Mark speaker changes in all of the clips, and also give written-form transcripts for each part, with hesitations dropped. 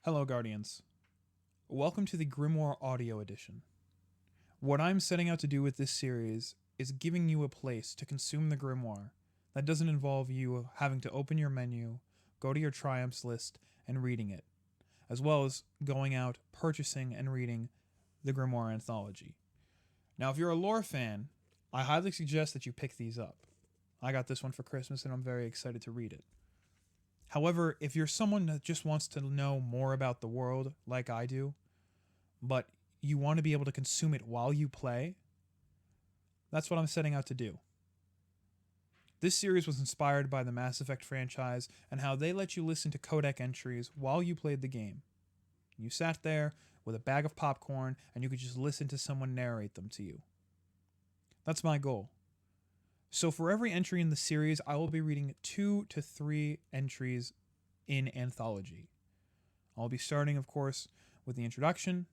Speaker 1: Hello, Guardians. Welcome to the Grimoire Audio Edition. What I'm setting out to do with this series is giving you a place to consume the Grimoire that doesn't involve you having to open your menu, go to your triumphs list, and reading it, as well as going out, purchasing, and reading the Grimoire Anthology. Now, if you're a lore fan, I highly suggest that you pick these up. I got this one for Christmas and I'm very excited to read it. However, if you're someone that just wants to know more about the world like I do, but you want to be able to consume it while you play, that's what I'm setting out to do. This series was inspired by the Mass Effect franchise and how they let you listen to codec entries while you played the game. You sat there with a bag of popcorn and you could just listen to someone narrate them to you. That's my goal. So for every entry in the series, I will be reading 2 to 3 entries in Anthology. I'll be starting, of course, with the introduction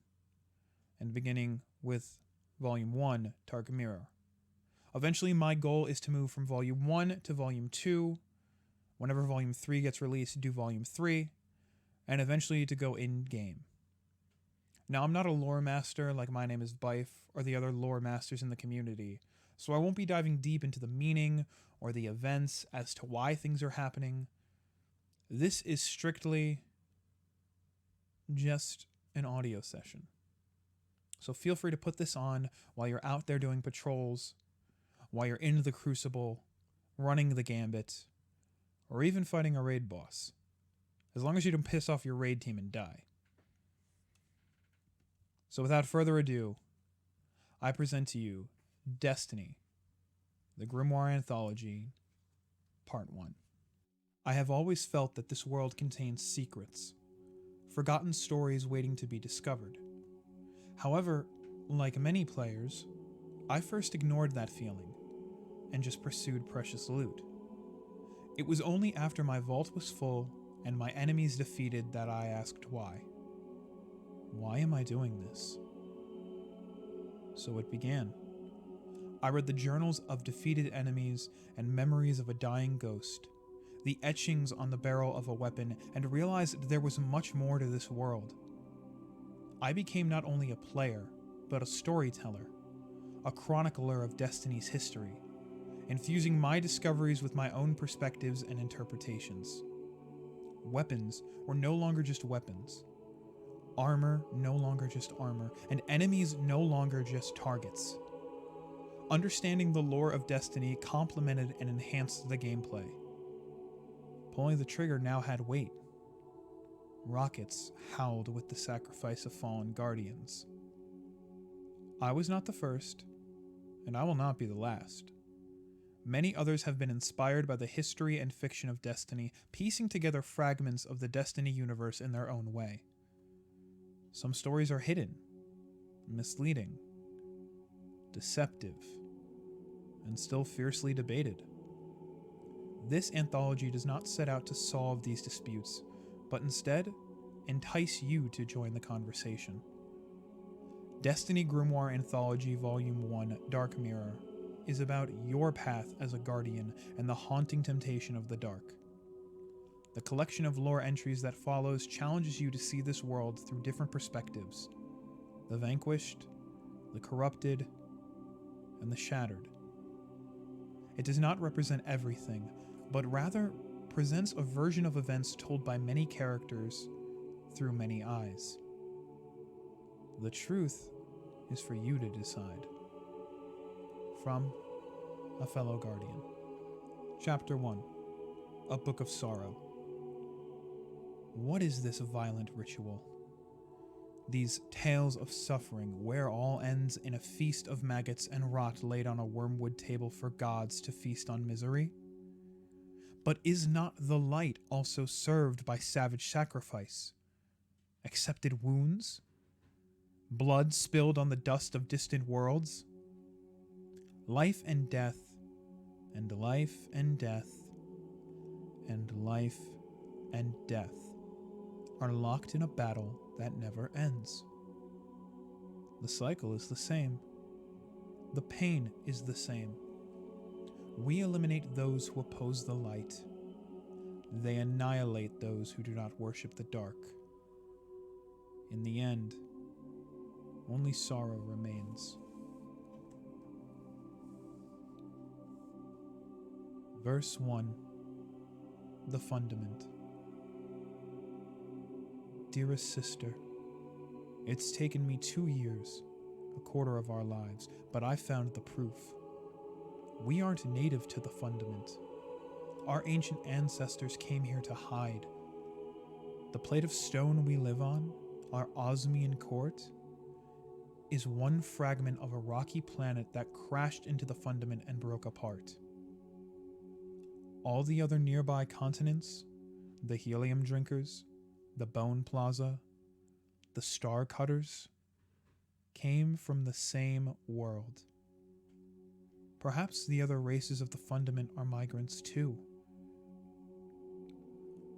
Speaker 1: and beginning with Volume 1, Dark Mirror. Eventually, my goal is to move from Volume 1 to Volume 2. Whenever Volume 3 gets released, do Volume 3, and eventually to go in-game. Now, I'm not a lore master like My Name is Bife or the other lore masters in the community, so I won't be diving deep into the meaning or the events as to why things are happening. This is strictly just an audio session. So feel free to put this on while you're out there doing patrols, while you're in the Crucible, running the Gambit, or even fighting a raid boss. As long as you don't piss off your raid team and die. So without further ado, I present to you Destiny, the Grimoire Anthology, Part 1. I have always felt that this world contains secrets, forgotten stories waiting to be discovered. However, like many players, I first ignored that feeling and just pursued precious loot. It was only after my vault was full and my enemies defeated that I asked why. Why am I doing this? So it began. I read the journals of defeated enemies and memories of a dying ghost, the etchings on the barrel of a weapon, and realized there was much more to this world. I became not only a player, but a storyteller, a chronicler of Destiny's history, infusing my discoveries with my own perspectives and interpretations. Weapons were no longer just weapons, armor no longer just armor, and enemies no longer just targets. Understanding the lore of Destiny complemented and enhanced the gameplay. Pulling the trigger now had weight. Rockets howled with the sacrifice of fallen guardians. I was not the first, and I will not be the last. Many others have been inspired by the history and fiction of Destiny, piecing together fragments of the Destiny universe in their own way. Some stories are hidden, misleading, deceptive, and still fiercely debated. This anthology does not set out to solve these disputes, but instead entice you to join the conversation. Destiny Grimoire Anthology Volume 1, Dark Mirror, is about your path as a guardian and the haunting temptation of the dark. The collection of lore entries that follows challenges you to see this world through different perspectives: the vanquished, the corrupted, and the shattered. It does not represent everything, but rather presents a version of events told by many characters through many eyes. The truth is for you to decide. From a fellow guardian. Chapter 1. A Book of Sorrow. What is this violent ritual? These tales of suffering where all ends in a feast of maggots and rot laid on a wormwood table for gods to feast on misery? But is not the light also served by savage sacrifice? Accepted wounds? Blood spilled on the dust of distant worlds? Life and death, and life and death, and life and death are locked in a battle that never ends. The cycle is the same. The pain is the same. We eliminate those who oppose the light. They annihilate those who do not worship the dark. In the end, only sorrow remains. Verse 1. The Fundament. Dearest sister, it's taken me 2 years, a quarter of our lives, but I found the proof. We aren't native to the Fundament. Our ancient ancestors came here to hide. The plate of stone we live on, our Osmian court, is one fragment of a rocky planet that crashed into the Fundament and broke apart. All the other nearby continents, the Helium Drinkers, the Bone Plaza, the Star Cutters, came from the same world. Perhaps the other races of the Fundament are migrants too.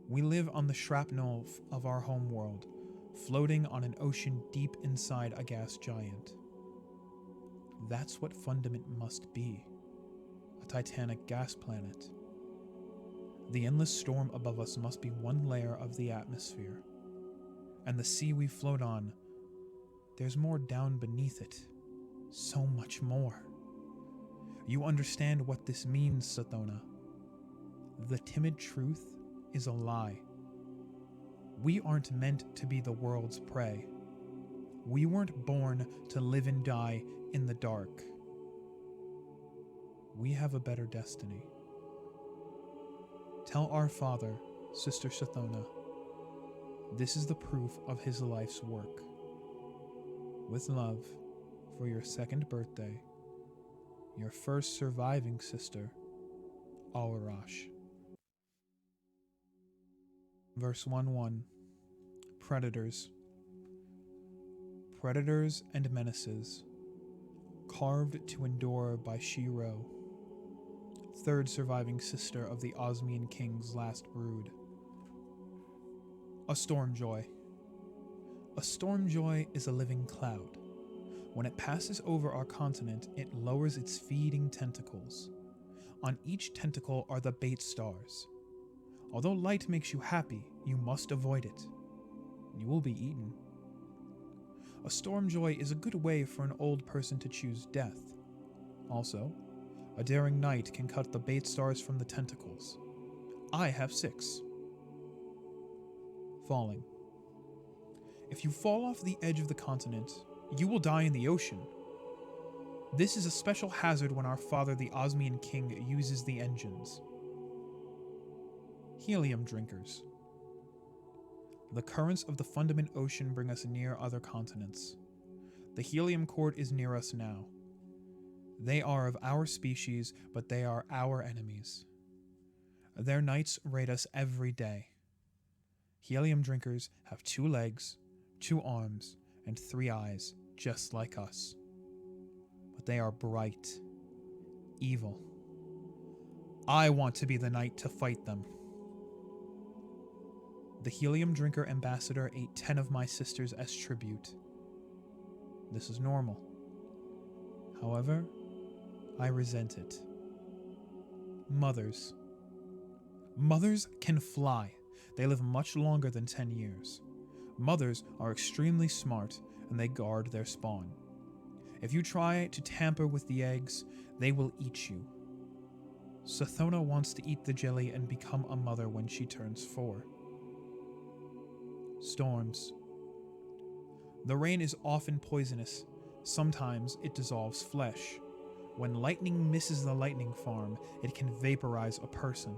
Speaker 1: We live on the shrapnel of our homeworld, floating on an ocean deep inside a gas giant. That's what Fundament must be, a titanic gas planet. The endless storm above us must be one layer of the atmosphere. And the sea we float on, there's more down beneath it. So much more. You understand what this means, Sathona. The timid truth is a lie. We aren't meant to be the world's prey. We weren't born to live and die in the dark. We have a better destiny. Tell our father, Sister Sathona, this is the proof of his life's work. With love, for your 2nd birthday, your first surviving sister, Alarash. Verse 1:1. Predators. Predators and menaces, carved to endure by Shiro, 3rd surviving sister of the Osmian King's last brood. A Stormjoy. A Stormjoy is a living cloud. When it passes over our continent, it lowers its feeding tentacles. On each tentacle are the bait stars. Although light makes you happy, you must avoid it. You will be eaten. A Stormjoy is a good way for an old person to choose death. Also, a daring knight can cut the bait stars from the tentacles. I have 6. Falling. If you fall off the edge of the continent, you will die in the ocean. This is a special hazard when our father, the Osmian King, uses the engines. Helium Drinkers. The currents of the Fundament Ocean bring us near other continents. The Helium Court is near us now. They are of our species, but they are our enemies. Their knights raid us every day. Helium Drinkers have 2 legs, 2 arms, and 3 eyes, just like us. But they are bright, evil. I want to be the knight to fight them. The Helium Drinker Ambassador ate 10 of my sisters as tribute. This is normal. However, I resent it. Mothers. Mothers can fly. They live much longer than 10 years. Mothers are extremely smart, and they guard their spawn. If you try to tamper with the eggs, they will eat you. Sathona wants to eat the jelly and become a mother when she turns 4. Storms. The rain is often poisonous. Sometimes it dissolves flesh. When lightning misses the lightning farm, it can vaporize a person.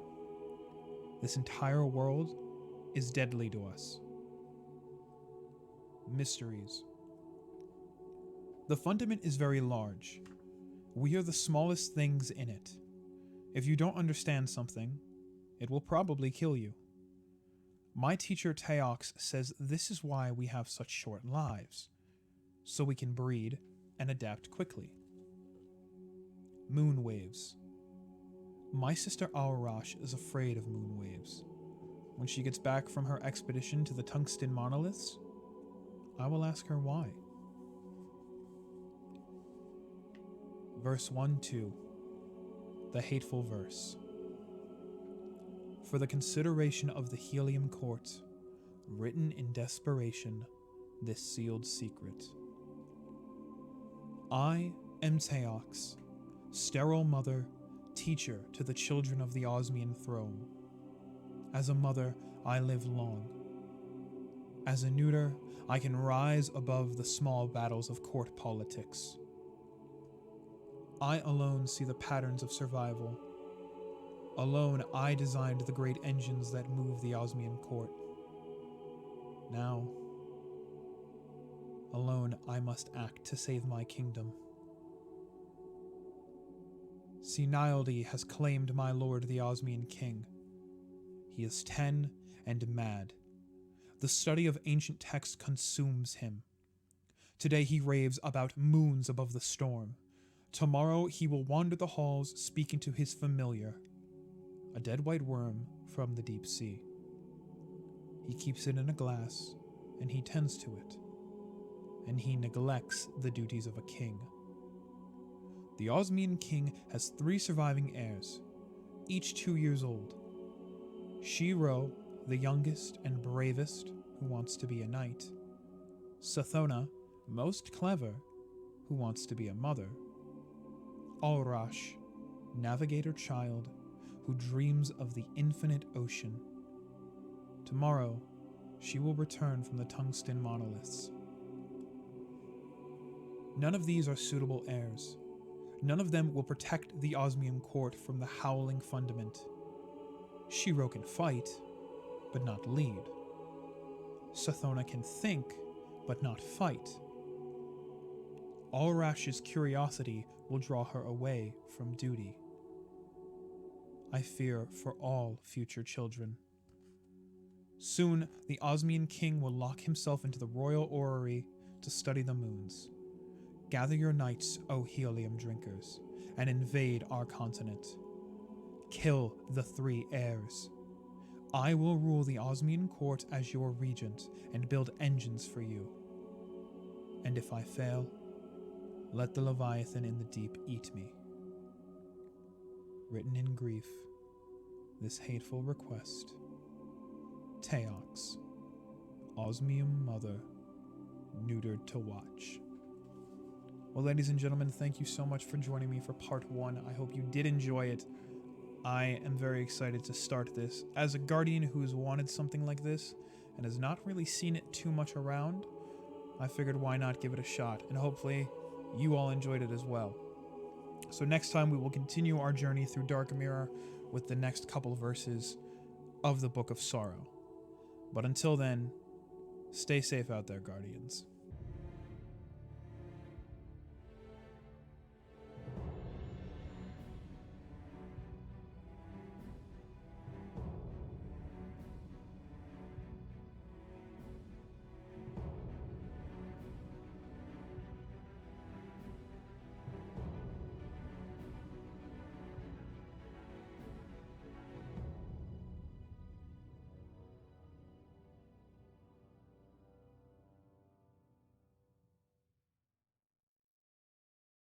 Speaker 1: This entire world is deadly to us. Mysteries. The Fundament is very large. We are the smallest things in it. If you don't understand something, it will probably kill you. My teacher Teox says this is why we have such short lives, so we can breed and adapt quickly. Moon waves. My sister Alarash is afraid of moon waves. When she gets back from her expedition to the tungsten monoliths, I will ask her why. Verse 1-2. The Hateful Verse. For the consideration of the Helium Court, written in desperation, this sealed secret. I am Teox, sterile mother, teacher to the children of the Osmian throne. As a mother, I live long. As a neuter, I can rise above the small battles of court politics. I alone see the patterns of survival. Alone, I designed the great engines that move the Osmian court. Now, alone, I must act to save my kingdom. Senility has claimed my lord the Osmian king. He is 10 and mad. The study of ancient texts consumes him. Today he raves about moons above the storm. Tomorrow he will wander the halls speaking to his familiar, a dead white worm from the deep sea. He keeps it in a glass, and he tends to it, and he neglects the duties of a king. The Osmian king has 3 surviving heirs, each 2 years old. Shiro, the youngest and bravest, who wants to be a knight. Sathona, most clever, who wants to be a mother. Alrash, navigator child, who dreams of the infinite ocean. Tomorrow, she will return from the tungsten monoliths. None of these are suitable heirs. None of them will protect the Osmian court from the howling fundament. Shiro can fight, but not lead. Sathona can think, but not fight. Alrash's curiosity will draw her away from duty. I fear for all future children. Soon, the Osmian king will lock himself into the royal orrery to study the moons. Gather your knights, O helium drinkers, and invade our continent. Kill the 3 heirs. I will rule the Osmian court as your regent and build engines for you. And if I fail, let the Leviathan in the deep eat me. Written in grief, this hateful request. Teox, Osmium mother, neutered to watch. Well, ladies and gentlemen, thank you so much for joining me for part 1. I hope you did enjoy it. I am very excited to start this. As a guardian who has wanted something like this and has not really seen it too much around, I figured why not give it a shot, and hopefully you all enjoyed it as well. So next time we will continue our journey through Dark Mirror with the next couple verses of the Book of Sorrow. But until then, stay safe out there, Guardians.